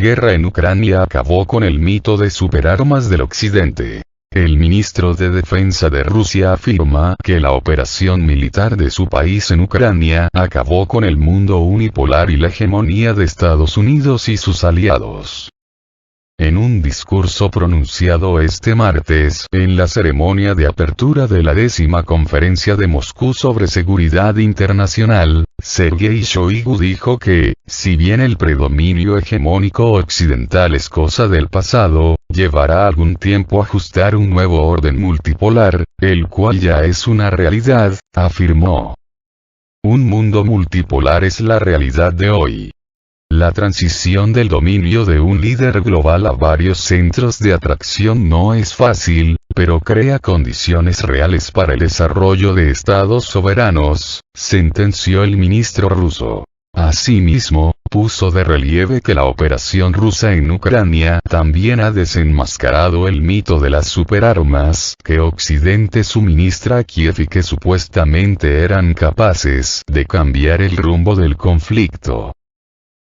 guerra en Ucrania acabó con el mito de superarmas del Occidente. El ministro de Defensa de Rusia afirma que la operación militar de su país en Ucrania acabó con el mundo unipolar y la hegemonía de Estados Unidos y sus aliados. En un discurso pronunciado este martes en la ceremonia de apertura de la 10ª Conferencia de Moscú sobre Seguridad Internacional, Sergei Shoigu dijo que, si bien el predominio hegemónico occidental es cosa del pasado, llevará algún tiempo ajustar un nuevo orden multipolar, el cual ya es una realidad, afirmó. Un mundo multipolar es la realidad de hoy. La transición del dominio de un líder global a varios centros de atracción no es fácil, pero crea condiciones reales para el desarrollo de estados soberanos, sentenció el ministro ruso. Asimismo, puso de relieve que la operación rusa en Ucrania también ha desenmascarado el mito de las superarmas que Occidente suministra a Kiev y que supuestamente eran capaces de cambiar el rumbo del conflicto.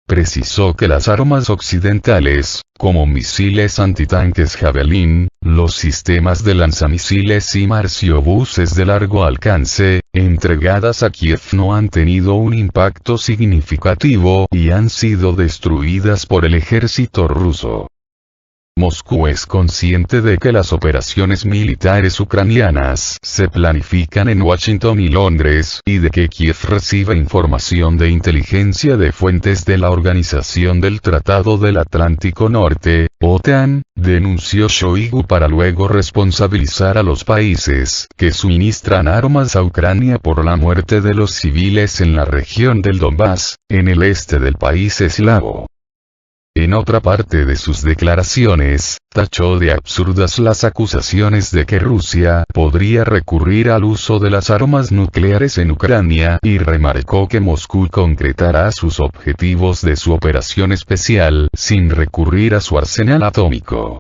Precisó que las armas occidentales, como misiles antitanques Javelin, los sistemas de lanzamisiles y marciobuses de largo alcance, entregadas a Kiev no han tenido un impacto significativo y han sido destruidas por el ejército ruso. Moscú es consciente de que las operaciones militares ucranianas se planifican en Washington y Londres y de que Kiev recibe información de inteligencia de fuentes de la Organización del Tratado del Atlántico Norte, OTAN, denunció Shoigu para luego responsabilizar a los países que suministran armas a Ucrania por la muerte de los civiles en la región del Donbass, en el este del país eslavo. En otra parte de sus declaraciones, tachó de absurdas las acusaciones de que Rusia podría recurrir al uso de las armas nucleares en Ucrania y remarcó que Moscú concretará sus objetivos de su operación especial sin recurrir a su arsenal atómico.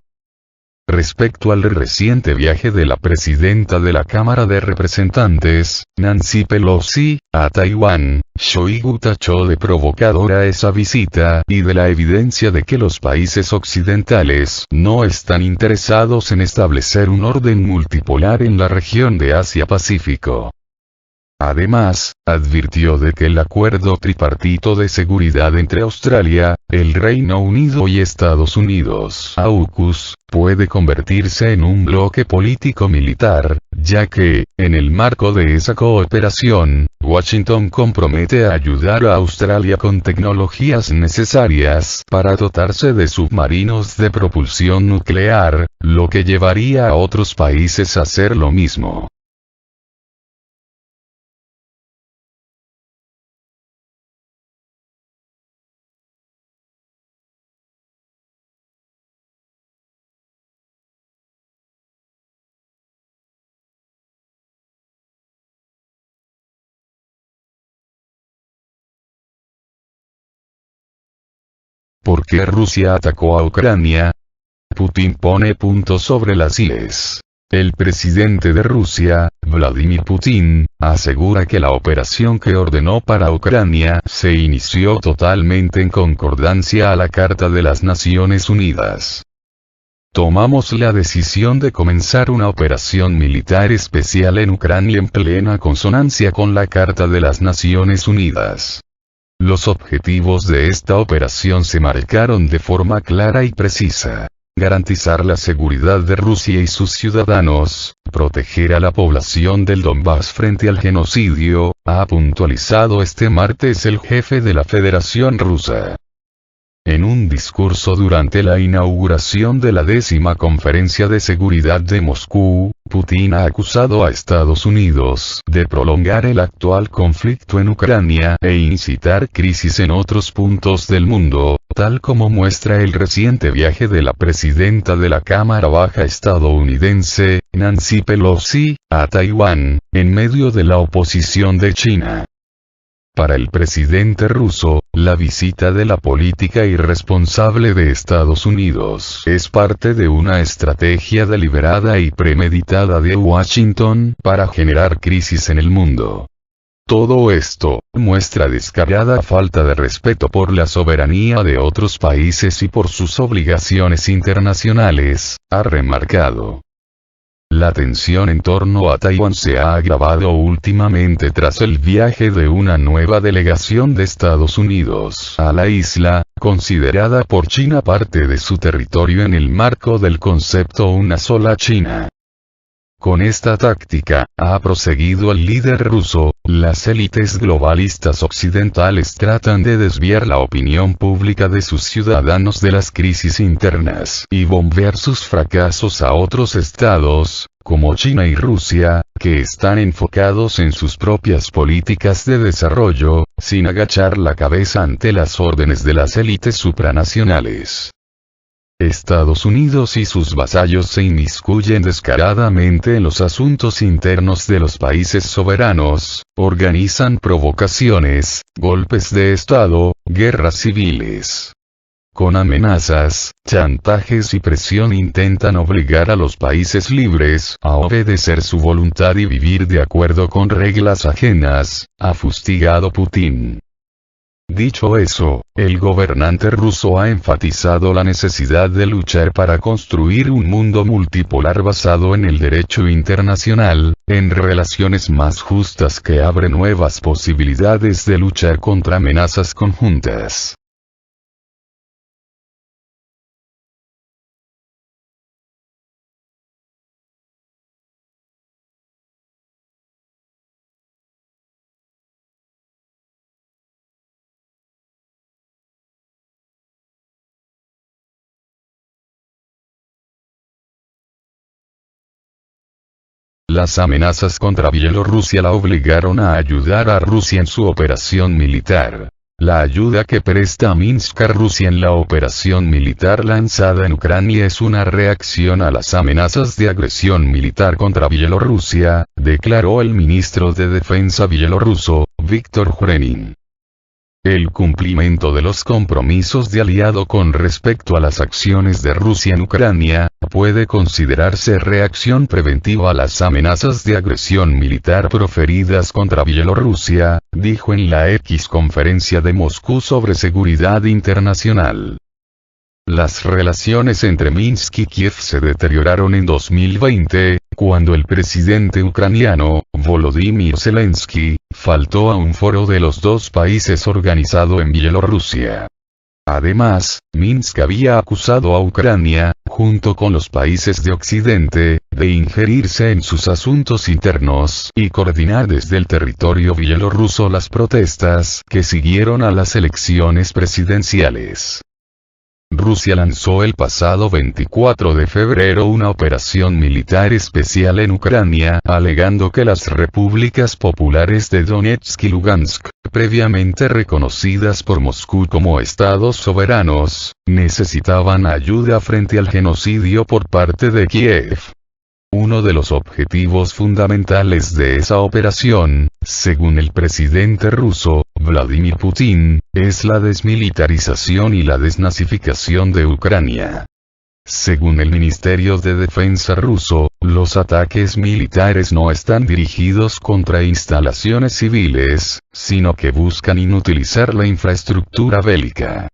Respecto al reciente viaje de la presidenta de la Cámara de Representantes, Nancy Pelosi, a Taiwán, Shoigu tachó de provocadora esa visita y de la evidencia de que los países occidentales no están interesados en establecer un orden multipolar en la región de Asia-Pacífico. Además, advirtió de que el acuerdo tripartito de seguridad entre Australia, el Reino Unido y Estados Unidos, AUKUS, puede convertirse en un bloque político-militar, ya que, en el marco de esa cooperación, Washington compromete a ayudar a Australia con tecnologías necesarias para dotarse de submarinos de propulsión nuclear, lo que llevaría a otros países a hacer lo mismo. ¿Por qué Rusia atacó a Ucrania? Putin pone puntos sobre las IES. El presidente de Rusia, Vladimir Putin, asegura que la operación que ordenó para Ucrania se inició totalmente en concordancia a la Carta de las Naciones Unidas. Tomamos la decisión de comenzar una operación militar especial en Ucrania en plena consonancia con la Carta de las Naciones Unidas. Los objetivos de esta operación se marcaron de forma clara y precisa. Garantizar la seguridad de Rusia y sus ciudadanos, proteger a la población del Donbass frente al genocidio, ha puntualizado este martes el jefe de la Federación Rusa. En un discurso durante la inauguración de la 10ª Conferencia de Seguridad de Moscú, Putin ha acusado a Estados Unidos de prolongar el actual conflicto en Ucrania e incitar crisis en otros puntos del mundo, tal como muestra el reciente viaje de la presidenta de la Cámara Baja estadounidense, Nancy Pelosi, a Taiwán, en medio de la oposición de China. Para el presidente ruso, la visita de la política irresponsable de Estados Unidos es parte de una estrategia deliberada y premeditada de Washington para generar crisis en el mundo. Todo esto muestra descarada falta de respeto por la soberanía de otros países y por sus obligaciones internacionales, ha remarcado. La tensión en torno a Taiwán se ha agravado últimamente tras el viaje de una nueva delegación de Estados Unidos a la isla, considerada por China parte de su territorio en el marco del concepto Una sola China. Con esta táctica, ha proseguido el líder ruso, las élites globalistas occidentales tratan de desviar la opinión pública de sus ciudadanos de las crisis internas y bombear sus fracasos a otros estados, como China y Rusia, que están enfocados en sus propias políticas de desarrollo, sin agachar la cabeza ante las órdenes de las élites supranacionales. Estados Unidos y sus vasallos se inmiscuyen descaradamente en los asuntos internos de los países soberanos, organizan provocaciones, golpes de Estado, guerras civiles. Con amenazas, chantajes y presión intentan obligar a los países libres a obedecer su voluntad y vivir de acuerdo con reglas ajenas, ha fustigado Putin. Dicho eso, el gobernante ruso ha enfatizado la necesidad de luchar para construir un mundo multipolar basado en el derecho internacional, en relaciones más justas que abren nuevas posibilidades de luchar contra amenazas conjuntas. Las amenazas contra Bielorrusia la obligaron a ayudar a Rusia en su operación militar. La ayuda que presta Minsk a Rusia en la operación militar lanzada en Ucrania es una reacción a las amenazas de agresión militar contra Bielorrusia, declaró el ministro de Defensa bielorruso, Víktor Jurenin. El cumplimiento de los compromisos de aliado con respecto a las acciones de Rusia en Ucrania, puede considerarse reacción preventiva a las amenazas de agresión militar proferidas contra Bielorrusia, dijo en la X conferencia de Moscú sobre seguridad internacional. Las relaciones entre Minsk y Kiev se deterioraron en 2020, cuando el presidente ucraniano, Volodymyr Zelensky, faltó a un foro de los dos países organizado en Bielorrusia. Además, Minsk había acusado a Ucrania, junto con los países de Occidente, de injerirse en sus asuntos internos y coordinar desde el territorio bielorruso las protestas que siguieron a las elecciones presidenciales. Rusia lanzó el pasado 24 de febrero una operación militar especial en Ucrania, alegando que las repúblicas populares de Donetsk y Lugansk, previamente reconocidas por Moscú como estados soberanos, necesitaban ayuda frente al genocidio por parte de Kiev. Uno de los objetivos fundamentales de esa operación, según el presidente ruso, Vladimir Putin, es la desmilitarización y la desnazificación de Ucrania. Según el Ministerio de Defensa ruso, los ataques militares no están dirigidos contra instalaciones civiles, sino que buscan inutilizar la infraestructura bélica.